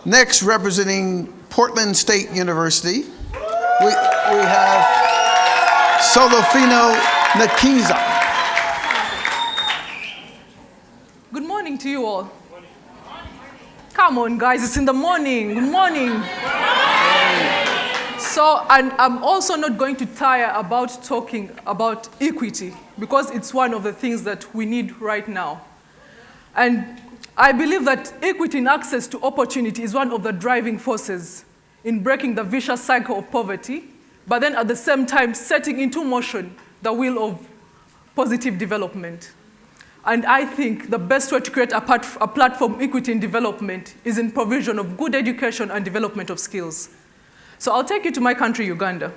Next, representing Portland State University, we have Solophina Nekesa. Good morning to you all. Come on, guys, it's in the morning. Good morning. So, and I'm also not going to tire about talking about equity because it's one of the things that we need right now. And I believe that equity in access to opportunity is one of the driving forces in breaking the vicious cycle of poverty, but then at the same time setting into motion the wheel of positive development. And I think the best way to create a platform equity in development is in provision of good education and development of skills. So I'll take you to my country, Uganda.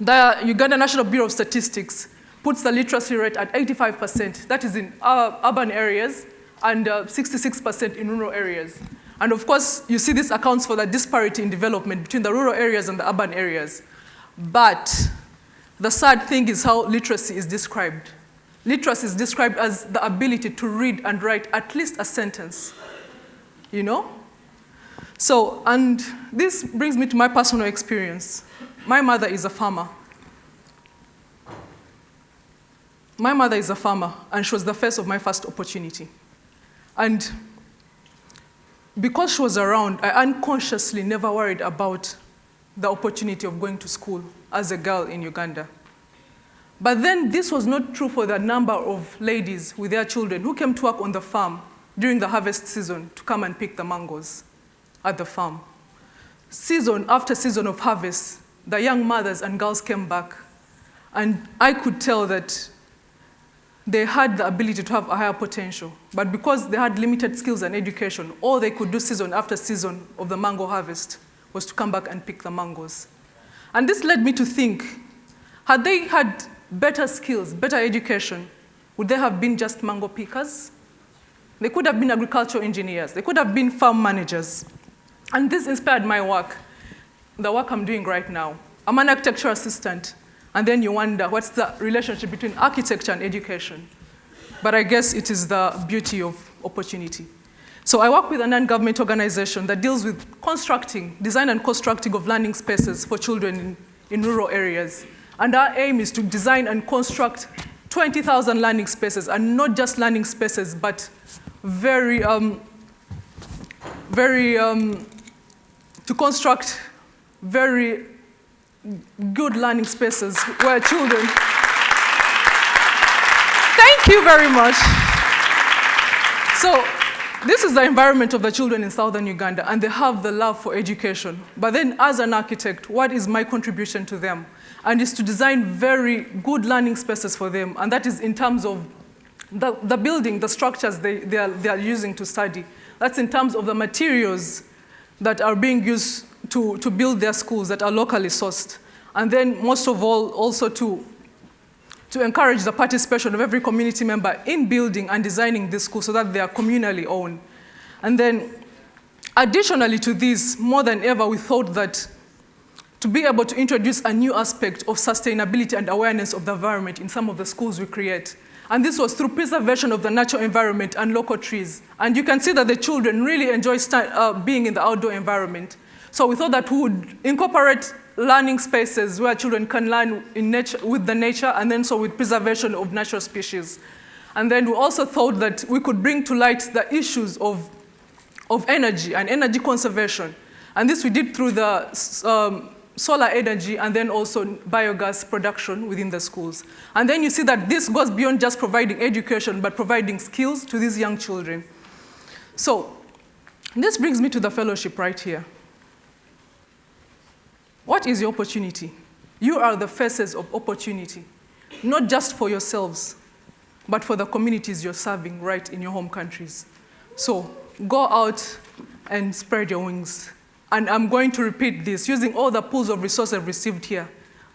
The Uganda National Bureau of Statistics puts the literacy rate at 85%. That is in urban areas, and 66% in rural areas. And of course, you see this accounts for the disparity in development between the rural areas and the urban areas. But the sad thing is how literacy is described. Literacy is described as the ability to read and write at least a sentence, you know? So, and this brings me to my personal experience. My mother is a farmer. My mother is a farmer, and she was the face of my first opportunity. And because she was around, I unconsciously never worried about the opportunity of going to school as a girl in Uganda. But then this was not true for the number of ladies with their children who came to work on the farm during the harvest season to come and pick the mangoes at the farm. Season after season of harvest, the young mothers and girls came back, and I could tell that they had the ability to have a higher potential, but because they had limited skills and education, all they could do season after season of the mango harvest was to come back and pick the mangoes. And this led me to think, had they had better skills, better education, would they have been just mango pickers? They could have been agricultural engineers. They could have been farm managers. And this inspired my work, the work I'm doing right now. I'm an architecture assistant, and then you wonder, what's the relationship between architecture and education? But I guess it is the beauty of opportunity. So I work with a non-government organization that deals with design and constructing of learning spaces for children in rural areas. And our aim is to design and construct 20,000 learning spaces, and not just learning spaces, but to construct very good learning spaces where children. Thank you very much. So this is the environment of the children in southern Uganda, and they have the love for education. But then as an architect, what is my contribution to them? And is to design very good learning spaces for them, and that is in terms of the building, the structures they are using to study. That's in terms of the materials that are being used to build their schools that are locally sourced. And then most of all, also to encourage the participation of every community member in building and designing this school so that they are communally owned. And then additionally to this, more than ever, we thought that to be able to introduce a new aspect of sustainability and awareness of the environment in some of the schools we create. And this was through preservation of the natural environment and local trees. And you can see that the children really enjoy being in the outdoor environment. So we thought that we would incorporate learning spaces where children can learn in nature, with the nature, and then so with preservation of natural species. And then we also thought that we could bring to light the issues of energy and energy conservation. And this we did through the solar energy and then also biogas production within the schools. And then you see that this goes beyond just providing education, but providing skills to these young children. So this brings me to the fellowship right here. What is your opportunity? You are the faces of opportunity, not just for yourselves, but for the communities you're serving right in your home countries. So go out and spread your wings. And I'm going to repeat this, using all the pools of resources I've received here,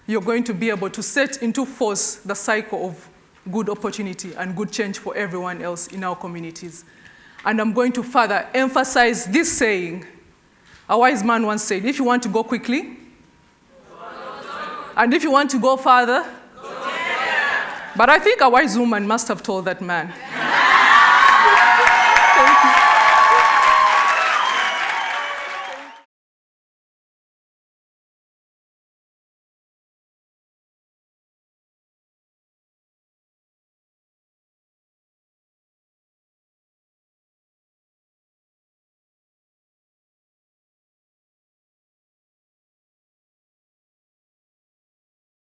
you're going to be able to set into force the cycle of good opportunity and good change for everyone else in our communities. And I'm going to further emphasize this saying. A wise man once said, if you want to go quickly, and if you want to go further, but I think a wise woman must have told that man,